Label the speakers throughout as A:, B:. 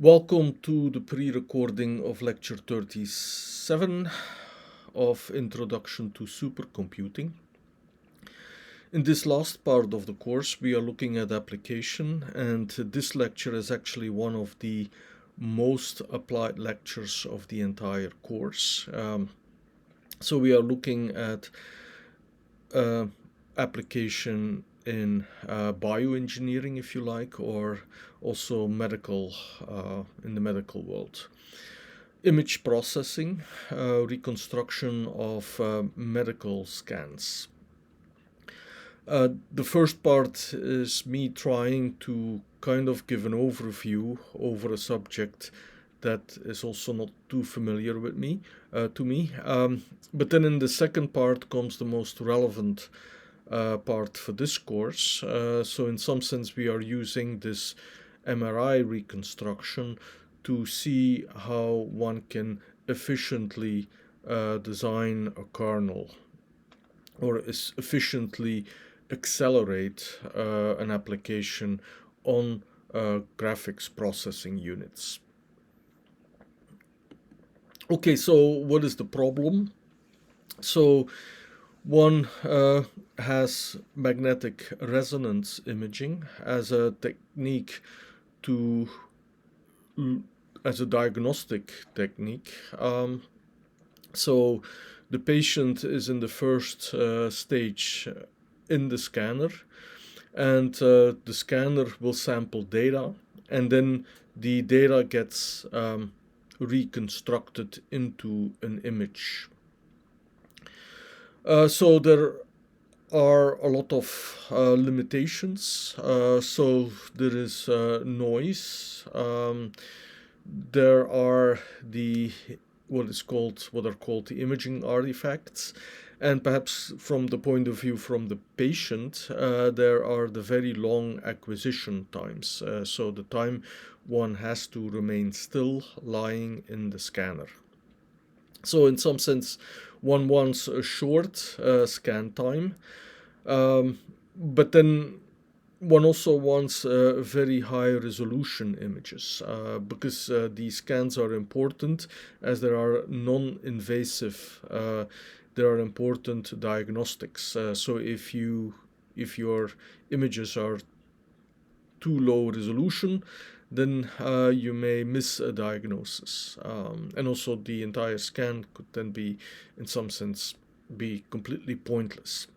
A: Welcome to the pre-recording of lecture 37 of Introduction to Supercomputing. In this last part of the course, we are looking at application, and this lecture is actually one of the most applied lectures of the entire course. So we are looking at application in bioengineering, if you like, or also medical in the medical world. Image processing, reconstruction of medical scans. The first part is me trying to kind of give an overview over a subject that is also not too familiar with me, to me. But then in the second part comes the most relevant part for this course. So in some sense we are using this MRI reconstruction to see how one can efficiently design a kernel or efficiently accelerate an application on graphics processing units. Okay, so what is the problem? So one has magnetic resonance imaging as a technique as a diagnostic technique. So the patient is in the first stage in the scanner, and the scanner will sample data, and then the data gets reconstructed into an image. So there are a lot of limitations. So there is noise. There are what are called the imaging artifacts, and perhaps from the point of view from the patient, there are the very long acquisition times. So the time one has to remain still lying in the scanner. So in some sense, one wants a short scan time, but then one also wants very high resolution images because these scans are important as there are non-invasive, there are important diagnostics. So if your images are too low resolution, then you may miss a diagnosis. And also the entire scan could then be, in some sense, be completely pointless.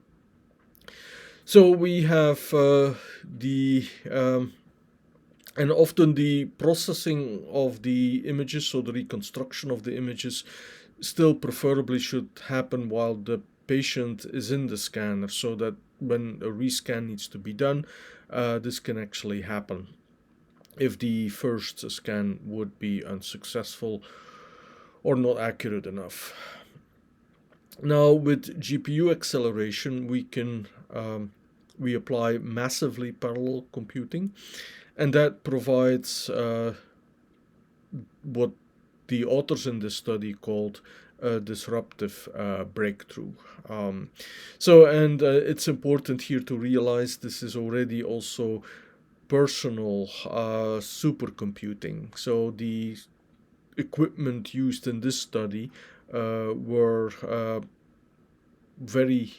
A: So we have and often the processing of the images, so the reconstruction of the images, still preferably should happen while the patient is in the scanner, so that when a rescan needs to be done, this can actually happen if the first scan would be unsuccessful or not accurate enough. Now with GPU acceleration we apply massively parallel computing, and that provides what the authors in this study called a disruptive breakthrough. It's important here to realize this is already also personal supercomputing. So the equipment used in this study were very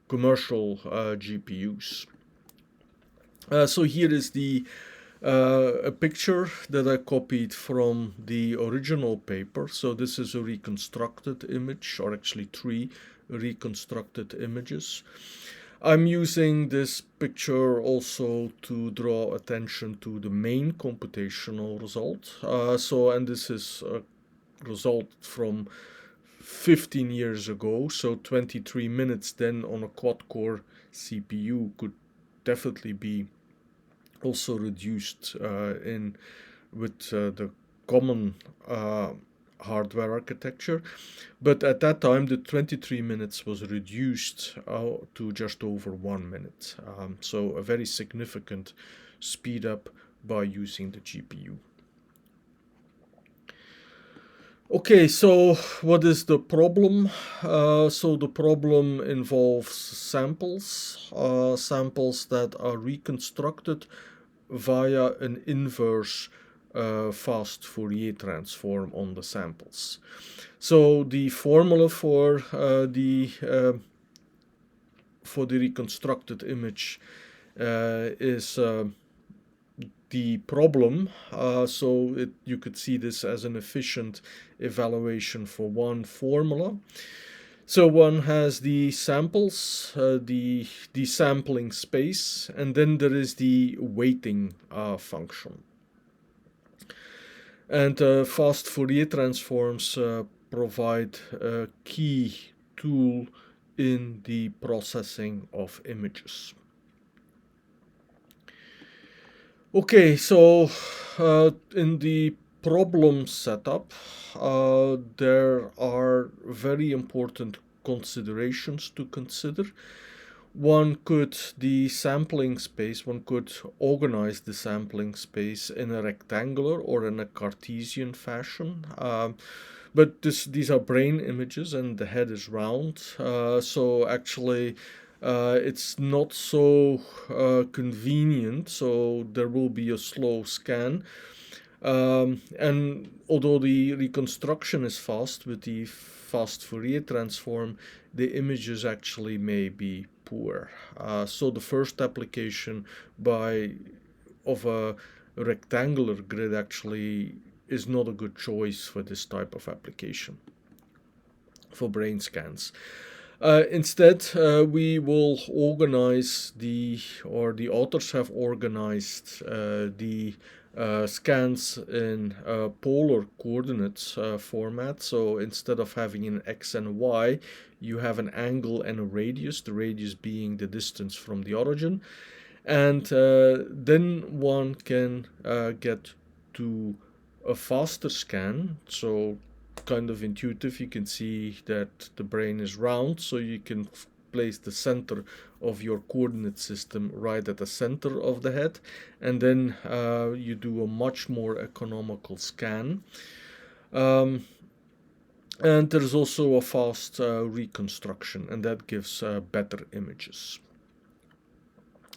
A: commercial GPUs. So here is a picture that I copied from the original paper. So this is a reconstructed image, or actually 3 reconstructed images. I'm using this picture also to draw attention to the main computational result. And this is a result from 15 years ago, so 23 minutes then on a quad-core CPU could definitely be also reduced with the common hardware architecture. But at that time, the 23 minutes was reduced to just over 1 minute. So a very significant speed up by using the GPU. Okay, so what is the problem? So the problem involves samples that are reconstructed via an inverse fast Fourier transform on the samples. So the formula for the reconstructed image is the problem. So you could see this as an efficient evaluation for one formula. So one has the samples, the sampling space, and then there is the weighting function. And fast Fourier transforms provide a key tool in the processing of images. Okay, so in the problem setup, there are very important considerations to consider. One could organize the sampling space in a rectangular or in a Cartesian fashion. But these are brain images and the head is round. So actually, it's not so convenient, so there will be a slow scan. And although the reconstruction is fast with the fast Fourier transform, the images actually may be poor. So the first application of a rectangular grid actually is not a good choice for this type of application for brain scans. Instead, we will organize the authors have organized the scans in polar coordinates format. So instead of having an x and y, you have an angle and a radius, the radius being the distance from the origin. And then one can get to a faster scan. So kind of intuitive, you can see that the brain is round, so you can place the center of your coordinate system right at the center of the head, and then you do a much more economical scan. And there's also a fast reconstruction, and that gives better images.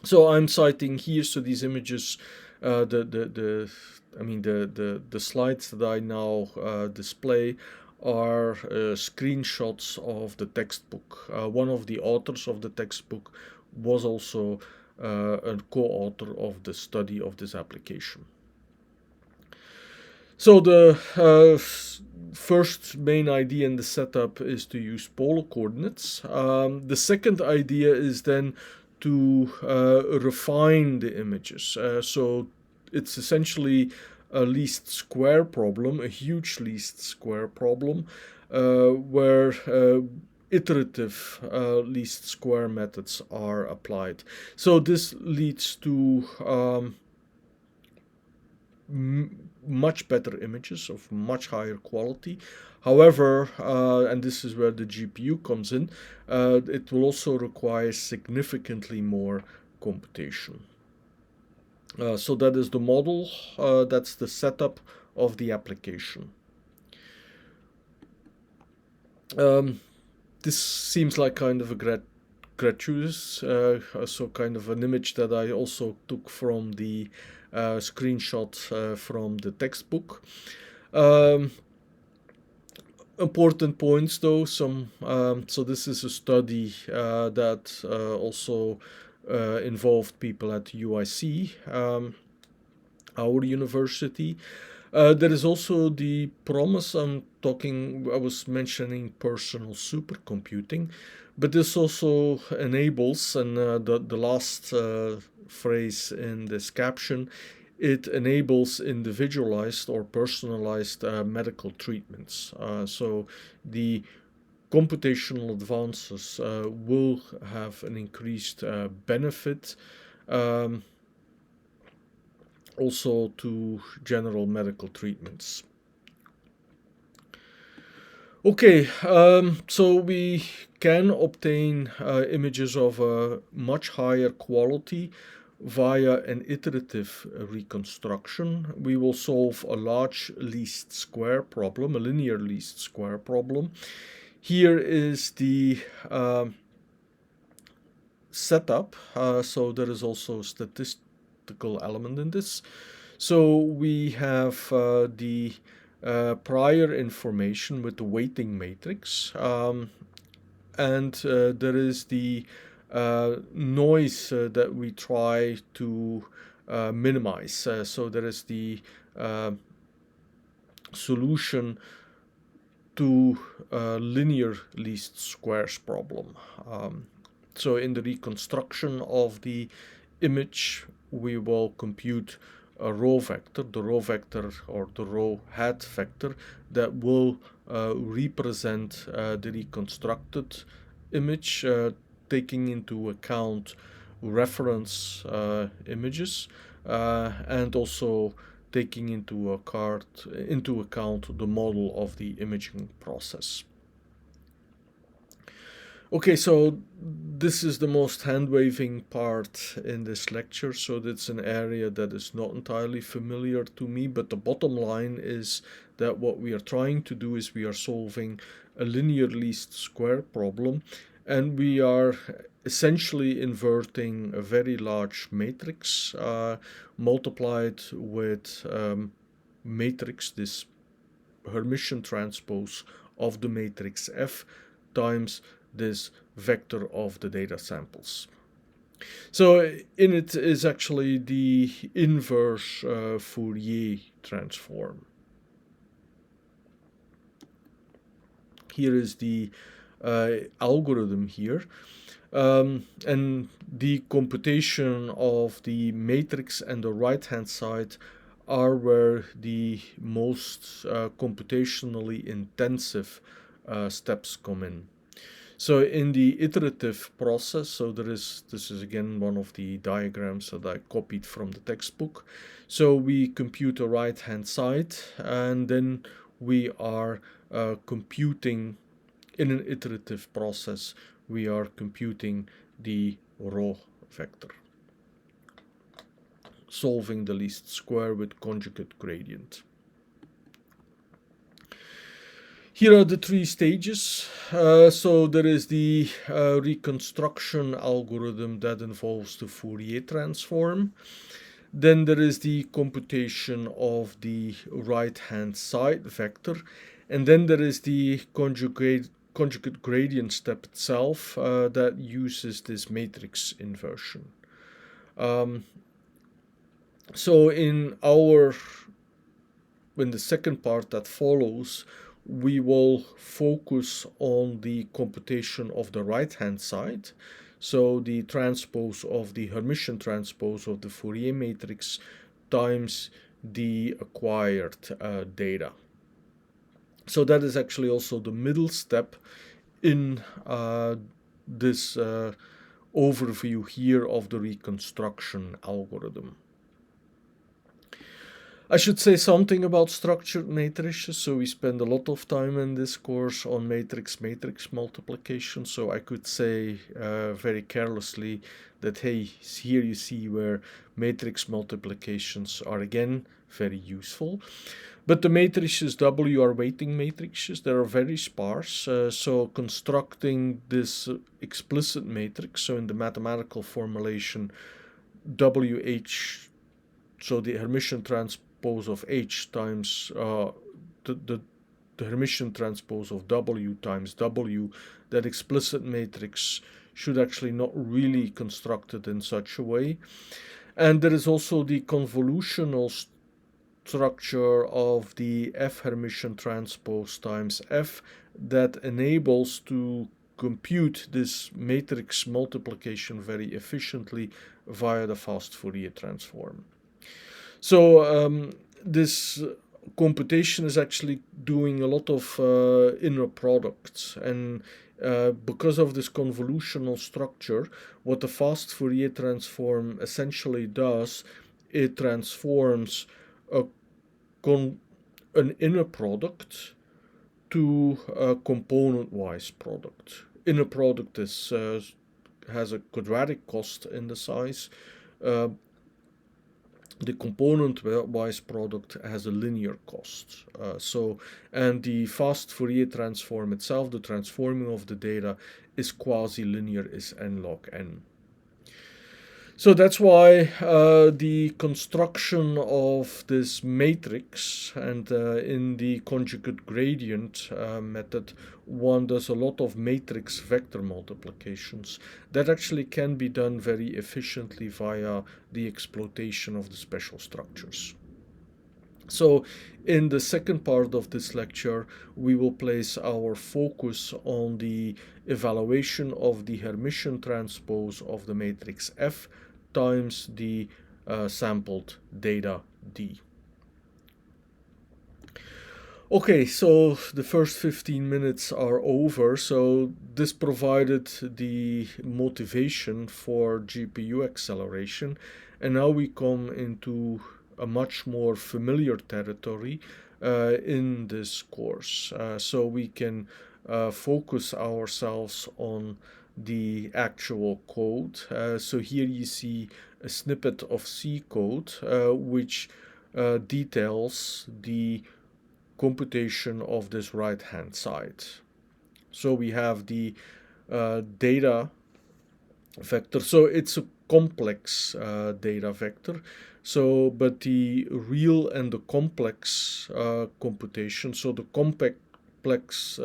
A: So I'm citing here, so these images, the slides that I now display are screenshots of the textbook. One of the authors of the textbook was also a co-author of the study of this application. So the first main idea in the setup is to use polar coordinates. The second idea is then to refine the images. So it's essentially a least square problem, a huge least square problem, where iterative least square methods are applied. So this leads to much better images of much higher quality. However, and this is where the GPU comes in, it will also require significantly more computation. So that is the model, that's the setup of the application. This seems like kind of a gratuitous, so kind of an image that I also took from the screenshot from the textbook. Important points though, so this is a study that also involved people at UIC, our university. There is also the promise, I was mentioning personal supercomputing, but this also enables, and the last phrase in this caption, it enables individualized or personalized medical treatments. So the computational advances will have an increased benefit also to general medical treatments. Okay, so we can obtain images of a much higher quality via an iterative reconstruction. We will solve a large least square problem, a linear least square problem. Here is the setup, so there is also a statistical element in this. So we have the prior information with the weighting matrix, and there is the noise that we try to minimize. So there is the solution to linear least squares problem. So in the reconstruction of the image, we will compute a row vector, the row vector or the row hat vector that will represent the reconstructed image, taking into account reference images and also taking into account the model of the imaging process. Okay, so this is the most hand-waving part in this lecture, so that's an area that is not entirely familiar to me, but the bottom line is that what we are trying to do is we are solving a linear least square problem, and we are essentially inverting a very large matrix multiplied with matrix, this Hermitian transpose of the matrix F times this vector of the data samples. So in it is actually the inverse Fourier transform. Here is the algorithm here. And the computation of the matrix and the right hand side are where the most computationally intensive steps come in. So in the iterative process, so this is again one of the diagrams that I copied from the textbook. So we compute the right hand side, and then we are computing in an iterative process, we are computing the row vector, solving the least square with conjugate gradient. Here are the three stages. So there is the reconstruction algorithm that involves the Fourier transform. Then there is the computation of the right-hand side vector. And then there is the conjugate gradient step itself that uses this matrix inversion. So in the second part that follows, we will focus on the computation of the right-hand side. So the transpose of the Hermitian transpose of the Fourier matrix times the acquired data. So that is actually also the middle step in this overview here of the reconstruction algorithm. I should say something about structured matrices. So we spend a lot of time in this course on matrix multiplication. So I could say very carelessly that, hey, here you see where matrix multiplications are again very useful. But the matrices W are weighting matrices. They are very sparse. So constructing this explicit matrix, so in the mathematical formulation, WH, so the Hermitian transpose of H times the Hermitian transpose of W times W, that explicit matrix should actually not really constructed in such a way. And there is also the convolutional structure of the F Hermitian transpose times F that enables to compute this matrix multiplication very efficiently via the fast Fourier transform. So this computation is actually doing a lot of inner products, and because of this convolutional structure, what the fast Fourier transform essentially does, it transforms an inner product to a component-wise product. Inner product is has a quadratic cost in the size. The component-wise product has a linear cost. And the fast Fourier transform itself, the transforming of the data, is quasi-linear, is n log n. So that's why the construction of this matrix and in the conjugate gradient method, one does a lot of matrix vector multiplications. That actually can be done very efficiently via the exploitation of the special structures. So in the second part of this lecture, we will place our focus on the evaluation of the Hermitian transpose of the matrix F times the sampled data D. Okay, so the first 15 minutes are over. So this provided the motivation for GPU acceleration. And now we come into a much more familiar territory in this course. So we can focus ourselves on the actual code. So here you see a snippet of C code which details the computation of this right hand side. So we have the data vector. So it's a complex data vector. So, but the real and the complex computation. So the complex,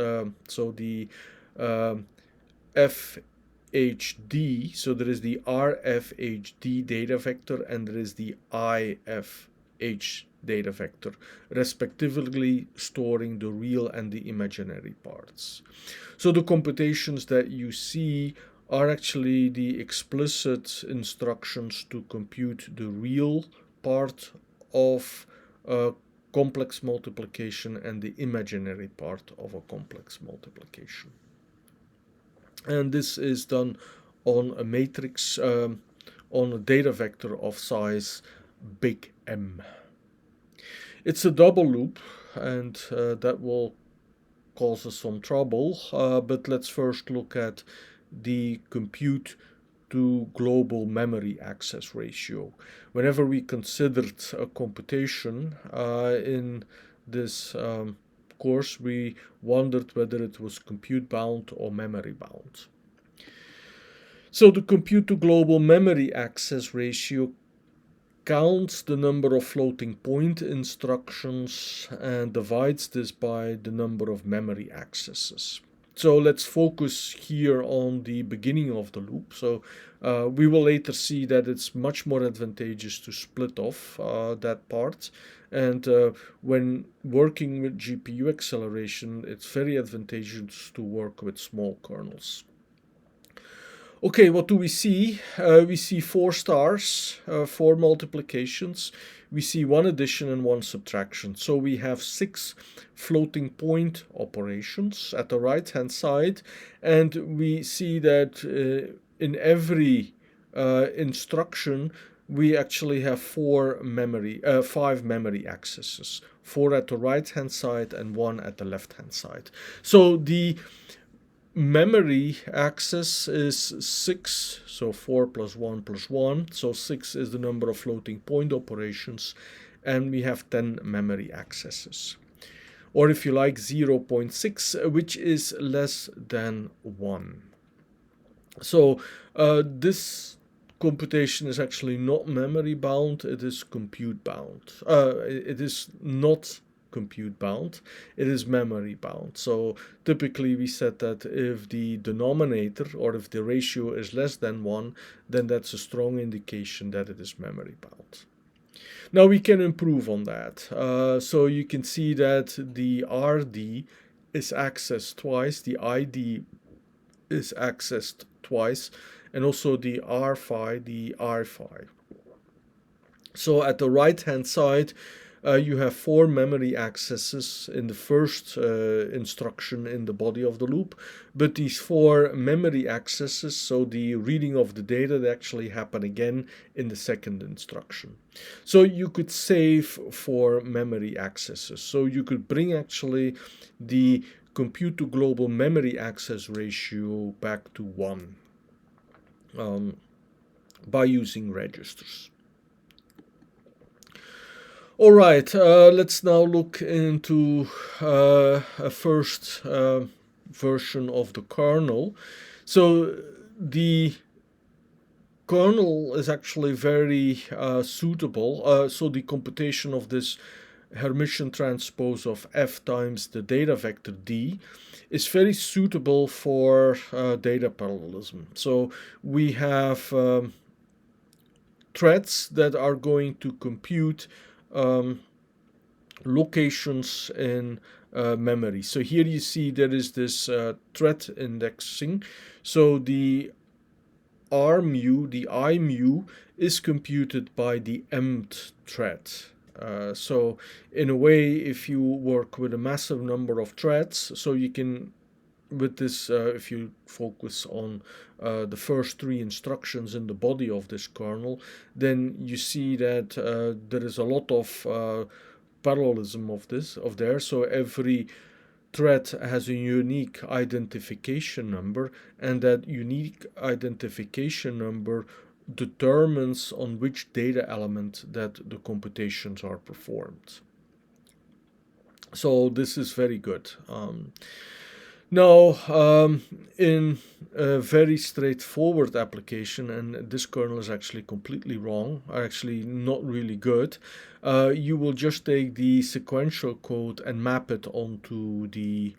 A: so the FHD. So there is the RFHD data vector and there is the IFH data vector, respectively storing the real and the imaginary parts. So the computations that you see are actually the explicit instructions to compute the real part of a complex multiplication and the imaginary part of a complex multiplication. And this is done on a matrix, on a data vector of size big M. It's a double loop, and that will cause us some trouble, but let's first look at the compute to global memory access ratio. Whenever we considered a computation in this course, we wondered whether it was compute bound or memory bound. So the compute to global memory access ratio counts the number of floating point instructions and divides this by the number of memory accesses. So let's focus here on the beginning of the loop. So we will later see that it's much more advantageous to split off that part. And when working with GPU acceleration, it's very advantageous to work with small kernels. Okay, what do we see? We see 4 stars, 4 multiplications. We see 1 addition and 1 subtraction. So we have 6 floating point operations at the right hand side. And we see that in every instruction, we actually have 5 memory accesses. 4 at the right hand side and 1 at the left hand side. So the memory access is 6, so 4 plus 1 plus 1. So 6 is the number of floating point operations, and we have 10 memory accesses. Or if you like, 0.6, which is less than 1. So this computation is actually not memory bound, it is compute bound. It is not compute bound, it is memory bound. So typically we said that if the denominator or if the ratio is less than 1, then that's a strong indication that it is memory bound. Now we can improve on that. So you can see that the RD is accessed twice, the ID is accessed twice, and also the R phi, the R phi. So at the right hand side, you have 4 memory accesses in the first instruction in the body of the loop, but these 4 memory accesses, so the reading of the data, they actually happen again in the second instruction. So you could save 4 memory accesses. So you could bring actually the compute to global memory access ratio back to 1 by using registers. All right, let's now look into a first version of the kernel. So the kernel is actually very suitable. So the computation of this Hermitian transpose of f times the data vector d is very suitable for data parallelism. So we have threads that are going to compute locations in memory. So here you see there is this thread indexing. So the R mu, the I mu, is computed by the mth thread. So in a way, if you work with a massive number of threads, so you can, with this, if you focus on the first three instructions in the body of this kernel, then you see that there is a lot of parallelism of there. So every thread has a unique identification number, and that unique identification number determines on which data element that the computations are performed. So this is very good. Now, in a very straightforward application, and this kernel is actually completely wrong, actually not really good, you will just take the sequential code and map it onto the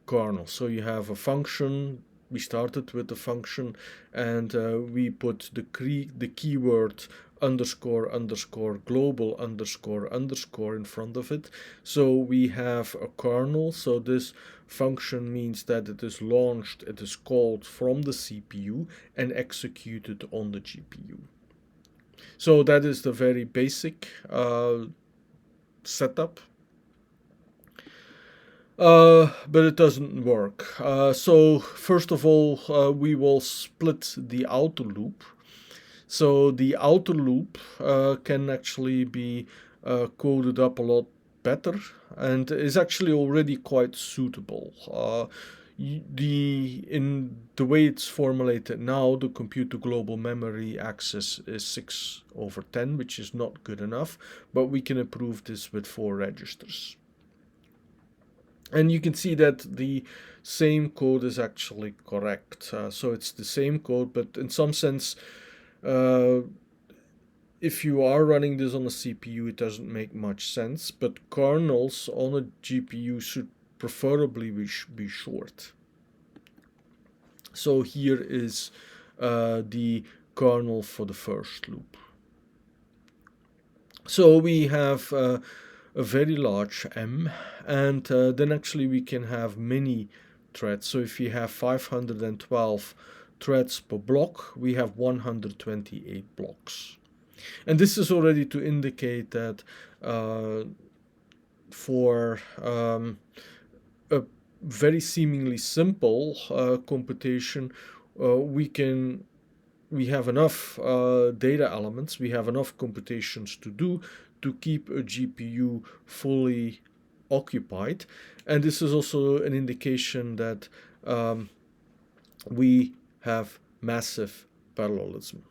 A: kernel. So you have a function. We started with the function, and we put the keyword underscore underscore global underscore underscore in front of it. So we have a kernel. So this function means that it is launched, it is called from the CPU and executed on the GPU. So that is the very basic setup. But it doesn't work. So first of all, we will split the outer loop. So the outer loop can actually be coded up a lot better and is actually already quite suitable. In the way it's formulated now, the compute to global memory access is 6/10, which is not good enough, but we can improve this with 4 registers. And you can see that the same code is actually correct. So it's the same code, but in some sense, if you are running this on a CPU, it doesn't make much sense. But kernels on a GPU should preferably be short. So here is the kernel for the first loop. So we have a very large M, and then actually we can have many threads. So if you have 512 threads per block, we have 128 blocks. And this is already to indicate that for a very seemingly simple computation, we have enough data elements, we have enough computations to do to keep a GPU fully occupied. And this is also an indication that we have massive parallelism.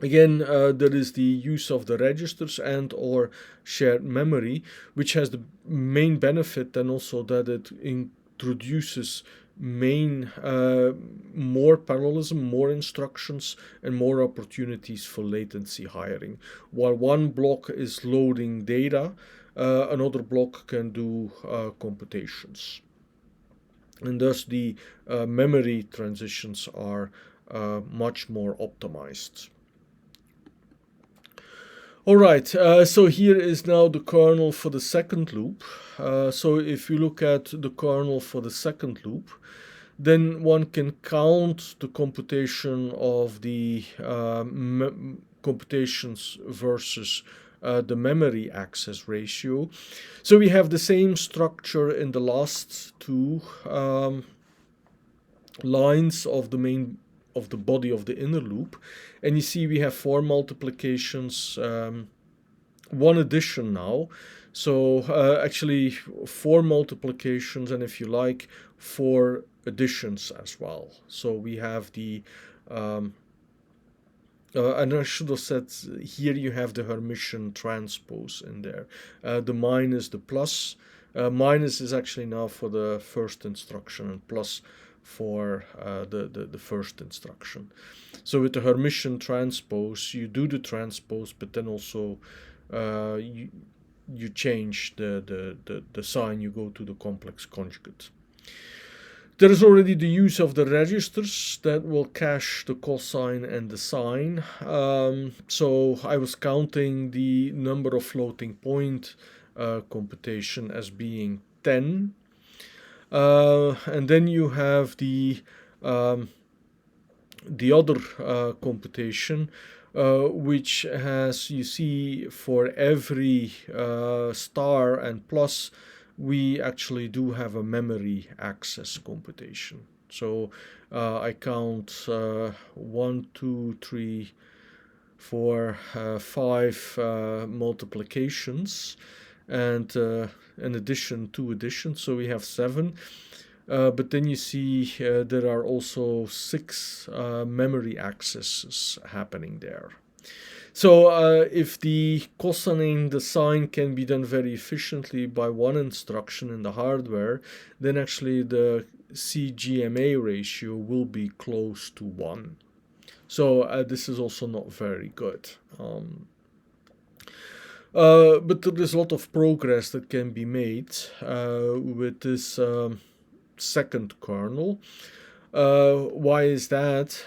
A: Again, there is the use of the registers and or shared memory, which has the main benefit and also that it introduces more parallelism, more instructions, and more opportunities for latency hiring. While one block is loading data, another block can do computations. And thus the memory transitions are much more optimized. Alright, so here is now the kernel for the second loop. So if you look at the kernel for the second loop, then one can count the computation of the computations versus the memory access ratio. So we have the same structure in the last two lines of the body of the inner loop, and you see we have 4 multiplications, 1 addition now. So actually 4 multiplications, and if you like, 4 additions as well. So we have the and I should have said here you have the Hermitian transpose in there. The minus, the plus. Minus is actually now for the first instruction, and plus for the first instruction. So with the Hermitian transpose, you do the transpose, but then also you change the sign, you go to the complex conjugate. There is already the use of the registers that will cache the cosine and the sine. So I was counting the number of floating point computation as being 10. And then you have the other computation, which has, you see, for every star and plus, we actually do have a memory access computation. So I count 1, 2, 3, 4, 5 multiplications, and an addition, 2 additions, so we have 7. But then you see there are also 6 memory accesses happening there. So if the cosine, the sine can be done very efficiently by one instruction in the hardware, then actually the CGMA ratio will be close to 1. So this is also not very good. But there is a lot of progress that can be made with this second kernel. Why is that?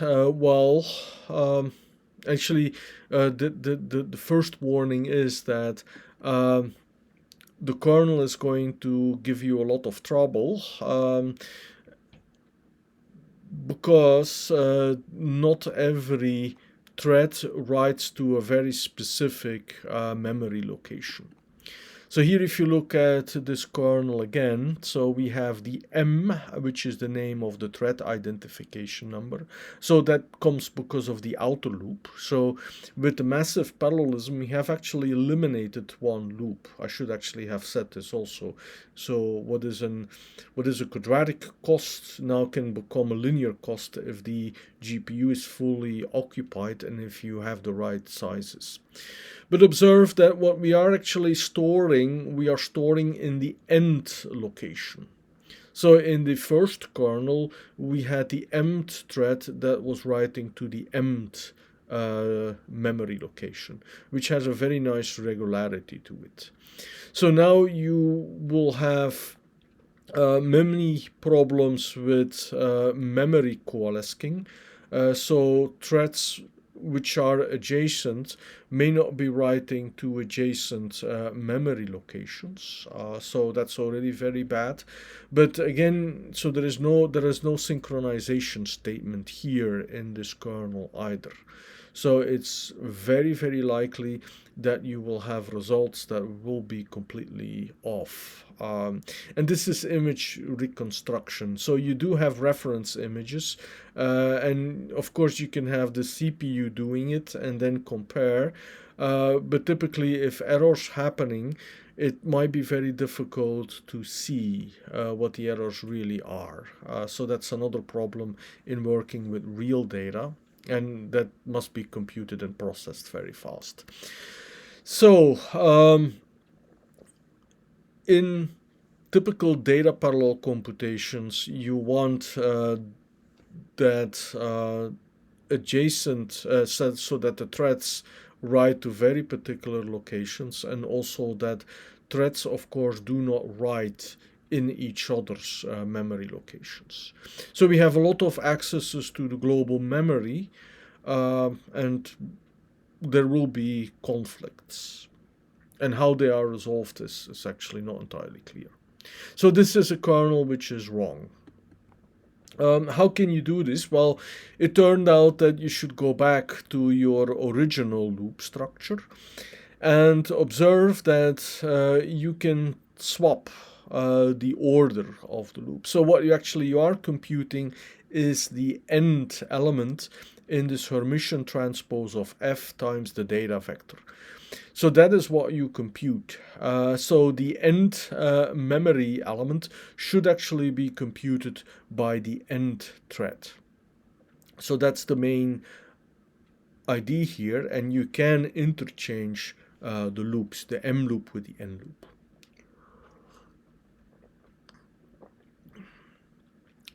A: Actually, the first warning is that the kernel is going to give you a lot of trouble because not every thread writes to a very specific memory location. So here if you look at this kernel again, so we have the M, which is the name of the thread identification number. So that comes because of the outer loop. So with the massive parallelism, we have actually eliminated one loop. I should actually have said this also. So what is a quadratic cost now can become a linear cost if the GPU is fully occupied and if you have the right sizes. But observe that what we are actually storing, we are storing in the end location. So in the first kernel, we had the mth thread that was writing to the mth memory location, which has a very nice regularity to it. So now you will have many problems with memory coalescing. So threads which are adjacent may not be writing to adjacent memory locations. So that's already very bad. But again, so there is no synchronization statement here in this kernel either. So it's very, very likely that you will have results that will be completely off. And this is image reconstruction. So you do have reference images, and of course you can have the CPU doing it and then compare. But typically, if errors happening, it might be very difficult to see what the errors really are. So that's another problem in working with real data, and that must be computed and processed very fast. So in typical data parallel computations, you want that adjacent so that the threads write to very particular locations, and also that threads, of course, do not write in each other's memory locations. So we have a lot of accesses to the global memory, and there will be conflicts. And how they are resolved is actually not entirely clear. So this is a kernel which is wrong. How can you do this? Well, it turned out that you should go back to your original loop structure and observe that you can swap the order of the loop. So what you are computing is the end element in this Hermitian transpose of f times the data vector. So that is what you compute. So the end memory element should actually be computed by the end thread. So that's the main idea here, and you can interchange the loops, the M loop with the N loop.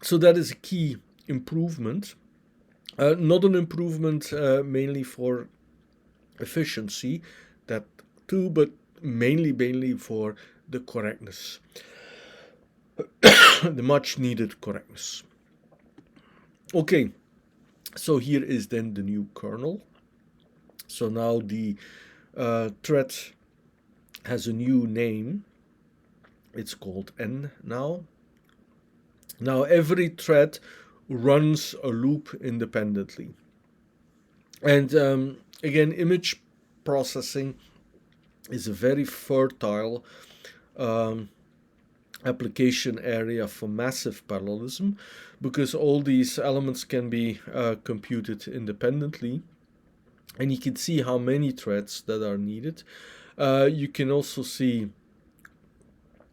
A: So that is a key improvement. Not an improvement mainly for efficiency, that too, but mainly for the correctness, the much needed correctness. Okay, so here is then the new kernel. So now the thread has a new name. It's called N now. Now every thread runs a loop independently. And again, image processing is a very fertile application area for massive parallelism, because all these elements can be computed independently. And you can see how many threads that are needed. You can also see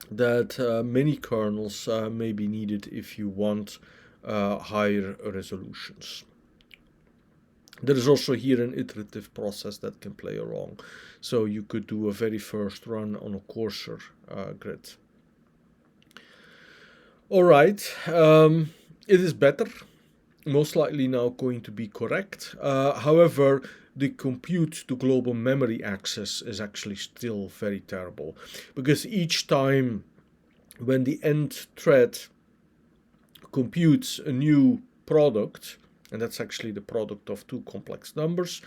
A: that many kernels may be needed if you want higher resolutions. There is also here an iterative process that can play along. So you could do a very first run on a coarser grid. All right, it is better, most likely now going to be correct. However, the compute to global memory access is actually still very terrible, because each time when the end thread computes a new product, and that's actually the product of two complex numbers,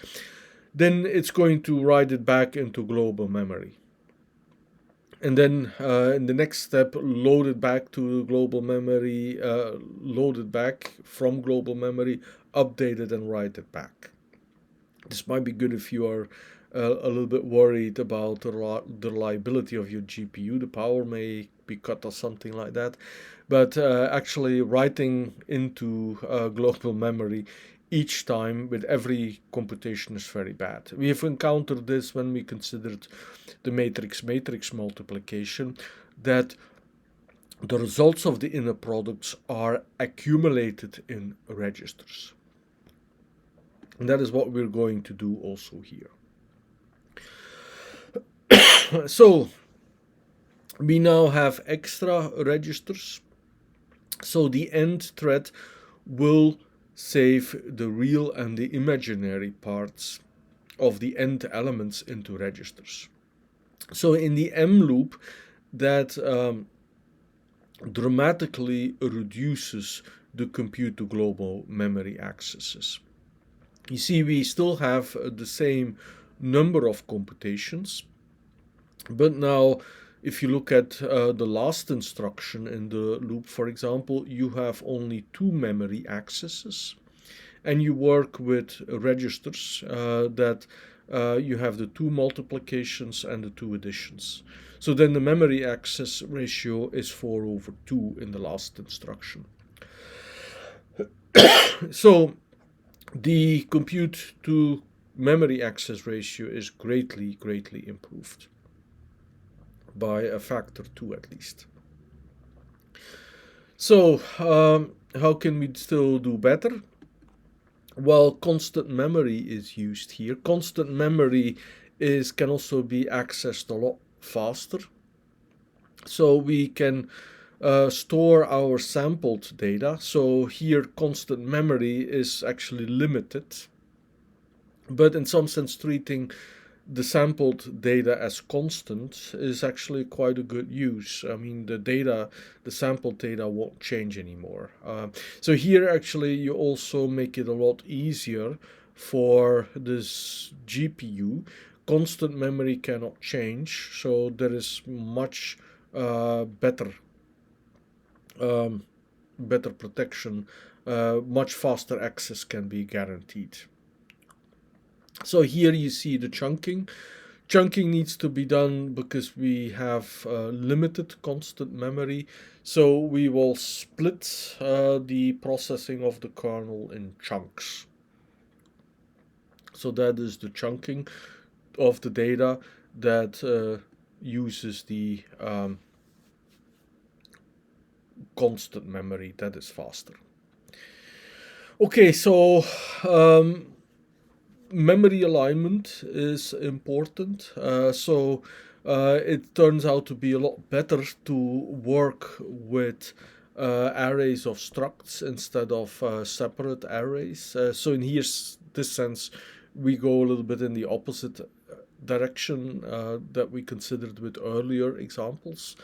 A: then it's going to write it back into global memory. And then in the next step, load it back to global memory, load it back from global memory, update it and write it back. This might be good if you are a little bit worried about the reliability of your GPU. The power may be cut or something like that. But actually writing into global memory each time with every computation is very bad. We have encountered this when we considered the matrix-matrix multiplication, that the results of the inner products are accumulated in registers. And that is what we're going to do also here. So we now have extra registers. So the end thread will save the real and the imaginary parts of the end elements into registers. So in the M loop, that dramatically reduces the compute to global memory accesses. You see, we still have the same number of computations, but now if you look at the last instruction in the loop, for example, you have only two memory accesses, and you work with registers that you have the two multiplications and the two additions. So then the memory access ratio is 4/2 in the last instruction. So the compute to memory access ratio is greatly improved, by a factor 2 at least. So how can we still do better? Well, constant memory is used here. Constant memory can also be accessed a lot faster. So we can store our sampled data. So here constant memory is actually limited, but in some sense treating the sampled data as constant is actually quite a good use. I mean, the sampled data won't change anymore. So here actually you also make it a lot easier for this GPU. Constant memory cannot change, so there is much better protection. Much faster access can be guaranteed. So here you see the chunking. Chunking needs to be done because we have limited constant memory. So we will split the processing of the kernel in chunks. So that is the chunking of the data that uses the constant memory. That is faster. Okay, so memory alignment is important. It turns out to be a lot better to work with arrays of structs instead of separate arrays. So in this sense, we go a little bit in the opposite direction that we considered with earlier examples.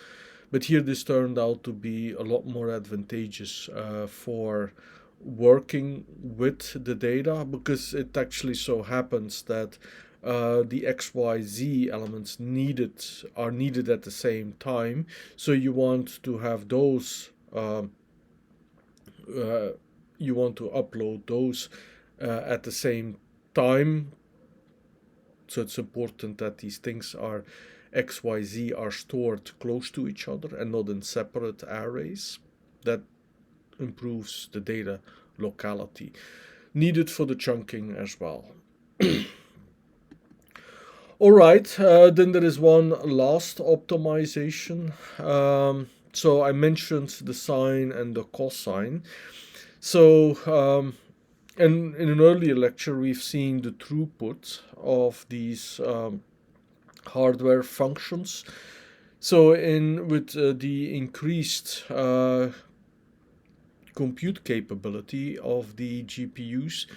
A: But here this turned out to be a lot more advantageous for working with the data, because it actually so happens that the XYZ elements are needed at the same time. So you want to have those, you want to upload those at the same time. So it's important that these things are XYZ are stored close to each other and not in separate arrays. That improves the data locality, needed for the chunking as well. All right, then there is one last optimization. So I mentioned the sine and the cosine. So and in an earlier lecture, we've seen the throughput of these hardware functions. So with the increased compute capability of the GPUs,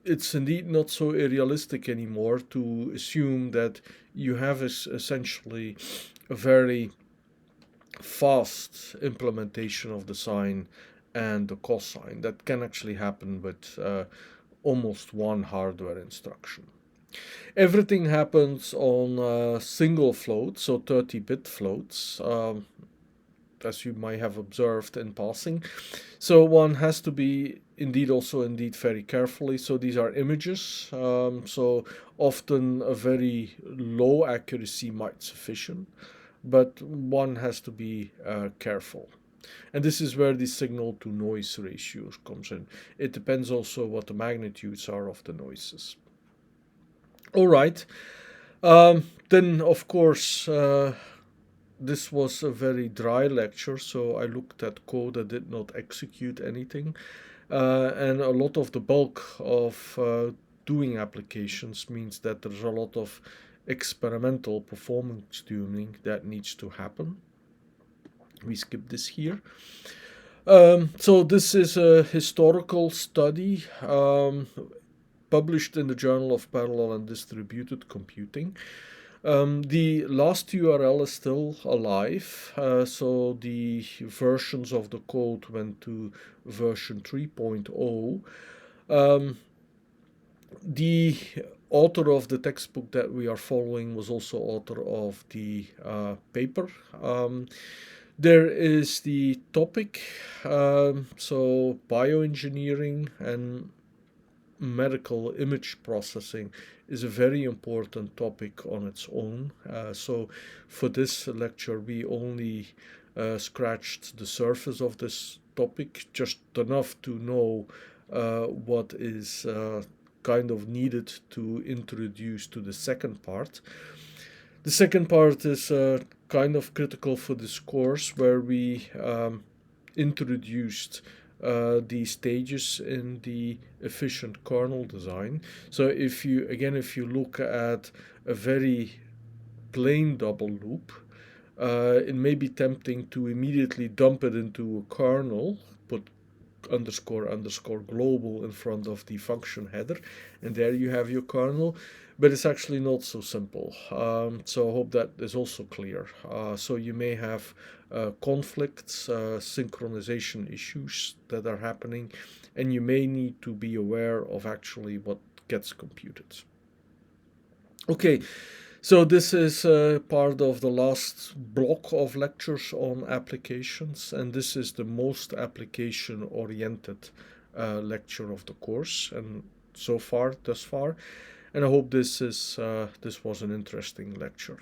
A: it's indeed not so realistic anymore to assume that you have essentially a very fast implementation of the sine and the cosine. That can actually happen with almost one hardware instruction. Everything happens on single floats, so 30-bit floats, as you might have observed in passing. So one has to be indeed very carefully. So these are images, so often a very low accuracy might sufficient, but one has to be careful. And this is where the signal to noise ratio comes in. It depends also what the magnitudes are of the noises. All right. Then, of course, this was a very dry lecture, so I looked at code that did not execute anything. And a lot of the bulk of doing applications means that there's a lot of experimental performance tuning that needs to happen. We skip this here. So this is a historical study published in the Journal of Parallel and Distributed Computing. The last URL is still alive, so the versions of the code went to version 3.0. The author of the textbook that we are following was also author of the paper. There is the topic, so bioengineering and medical image processing is a very important topic on its own. So for this lecture, we only scratched the surface of this topic, just enough to know what is kind of needed to introduce to the second part. The second part is kind of critical for this course, where we introduced the stages in the efficient kernel design. So if you look at a very plain double loop, it may be tempting to immediately dump it into a kernel, put __ global in front of the function header, and there you have your kernel. But it's actually not so simple. So I hope that is also clear. So you may have conflicts, synchronization issues that are happening, and you may need to be aware of actually what gets computed. Okay, so this is part of the last block of lectures on applications, and this is the most application-oriented lecture of the course, and thus far. And I hope this was an interesting lecture.